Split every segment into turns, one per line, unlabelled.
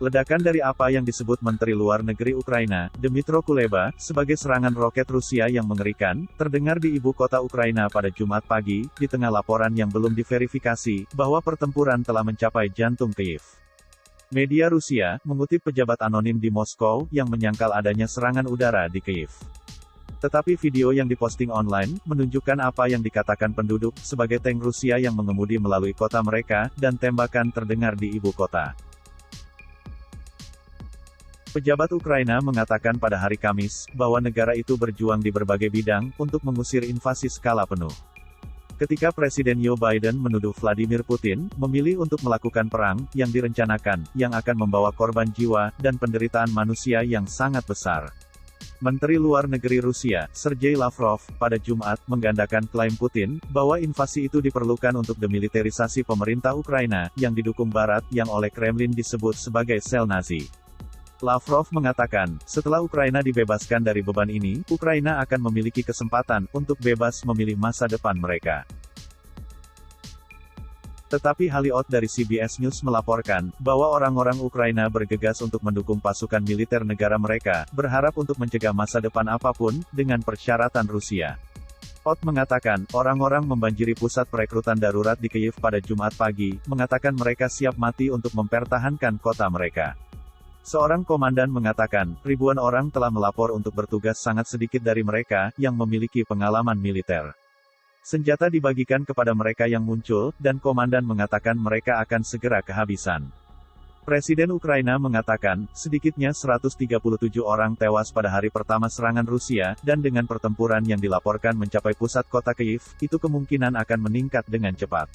Ledakan dari apa yang disebut Menteri Luar Negeri Ukraina, Dmytro Kuleba, sebagai serangan roket Rusia yang mengerikan, terdengar di ibu kota Ukraina pada Jumat pagi, di tengah laporan yang belum diverifikasi, bahwa pertempuran telah mencapai jantung Kyiv. Media Rusia, mengutip pejabat anonim di Moskow, yang menyangkal adanya serangan udara di Kyiv. Tetapi video yang diposting online, menunjukkan apa yang dikatakan penduduk, sebagai tank Rusia yang mengemudi melalui kota mereka, dan tembakan terdengar di ibu kota. Pejabat Ukraina mengatakan pada hari Kamis, bahwa negara itu berjuang di berbagai bidang, untuk mengusir invasi skala penuh. Ketika Presiden Joe Biden menuduh Vladimir Putin, memilih untuk melakukan perang, yang direncanakan, yang akan membawa korban jiwa, dan penderitaan manusia yang sangat besar. Menteri Luar Negeri Rusia, Sergei Lavrov, pada Jumat, menggandakan klaim Putin, bahwa invasi itu diperlukan untuk demilitarisasi pemerintah Ukraina, yang didukung Barat, yang oleh Kremlin disebut sebagai sel Nazi. Lavrov mengatakan, setelah Ukraina dibebaskan dari beban ini, Ukraina akan memiliki kesempatan untuk bebas memilih masa depan mereka. Tetapi Haliot dari CBS News melaporkan, bahwa orang-orang Ukraina bergegas untuk mendukung pasukan militer negara mereka, berharap untuk mencegah masa depan apapun, dengan persyaratan Rusia. Ot mengatakan, orang-orang membanjiri pusat perekrutan darurat di Kyiv pada Jumat pagi, mengatakan mereka siap mati untuk mempertahankan kota mereka. Seorang komandan mengatakan, ribuan orang telah melapor untuk bertugas, sangat sedikit dari mereka, yang memiliki pengalaman militer. Senjata dibagikan kepada mereka yang muncul, dan komandan mengatakan mereka akan segera kehabisan. Presiden Ukraina mengatakan, sedikitnya 137 orang tewas pada hari pertama serangan Rusia, dan dengan pertempuran yang dilaporkan mencapai pusat kota Kyiv, itu kemungkinan akan meningkat dengan cepat.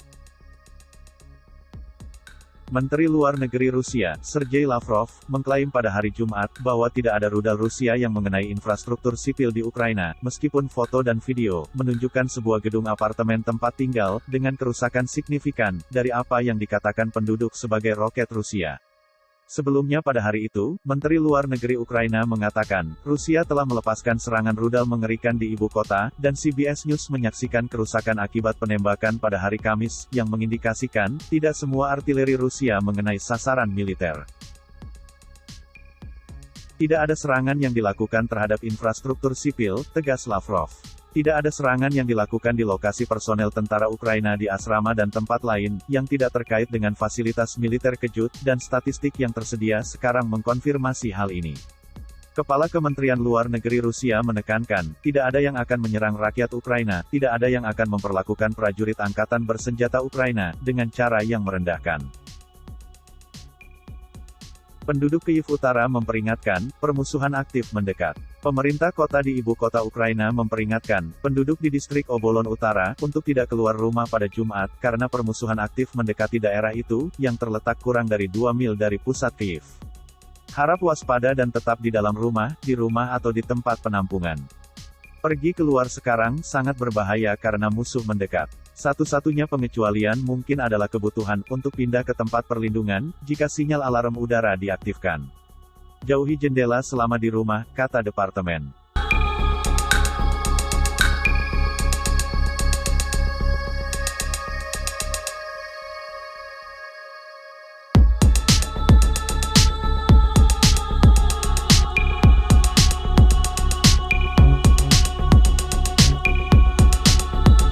Menteri Luar Negeri Rusia, Sergei Lavrov, mengklaim pada hari Jumat, bahwa tidak ada rudal Rusia yang mengenai infrastruktur sipil di Ukraina, meskipun foto dan video, menunjukkan sebuah gedung apartemen tempat tinggal, dengan kerusakan signifikan, dari apa yang dikatakan penduduk sebagai roket Rusia. Sebelumnya pada hari itu, Menteri Luar Negeri Ukraina mengatakan, Rusia telah melepaskan serangan rudal mengerikan di ibu kota, dan CBS News menyaksikan kerusakan akibat penembakan pada hari Kamis, yang mengindikasikan, tidak semua artileri Rusia mengenai sasaran militer. Tidak ada serangan yang dilakukan terhadap infrastruktur sipil, tegas Lavrov. Tidak ada serangan yang dilakukan di lokasi personel tentara Ukraina di asrama dan tempat lain, yang tidak terkait dengan fasilitas militer kejut, dan statistik yang tersedia sekarang mengkonfirmasi hal ini. Kepala Kementerian Luar Negeri Rusia menekankan, tidak ada yang akan menyerang rakyat Ukraina, tidak ada yang akan memperlakukan prajurit angkatan bersenjata Ukraina, dengan cara yang merendahkan. Penduduk Kyiv Utara memperingatkan, permusuhan aktif mendekat. Pemerintah kota di ibu kota Ukraina memperingatkan, penduduk di distrik Obolon Utara, untuk tidak keluar rumah pada Jumat, karena permusuhan aktif mendekati daerah itu, yang terletak kurang dari 2 mil dari pusat Kyiv. Harap waspada dan tetap di dalam rumah, di rumah atau di tempat penampungan. Pergi keluar sekarang sangat berbahaya karena musuh mendekat. Satu-satunya pengecualian mungkin adalah kebutuhan untuk pindah ke tempat perlindungan, jika sinyal alarm udara diaktifkan. Jauhi jendela selama di rumah, kata departemen.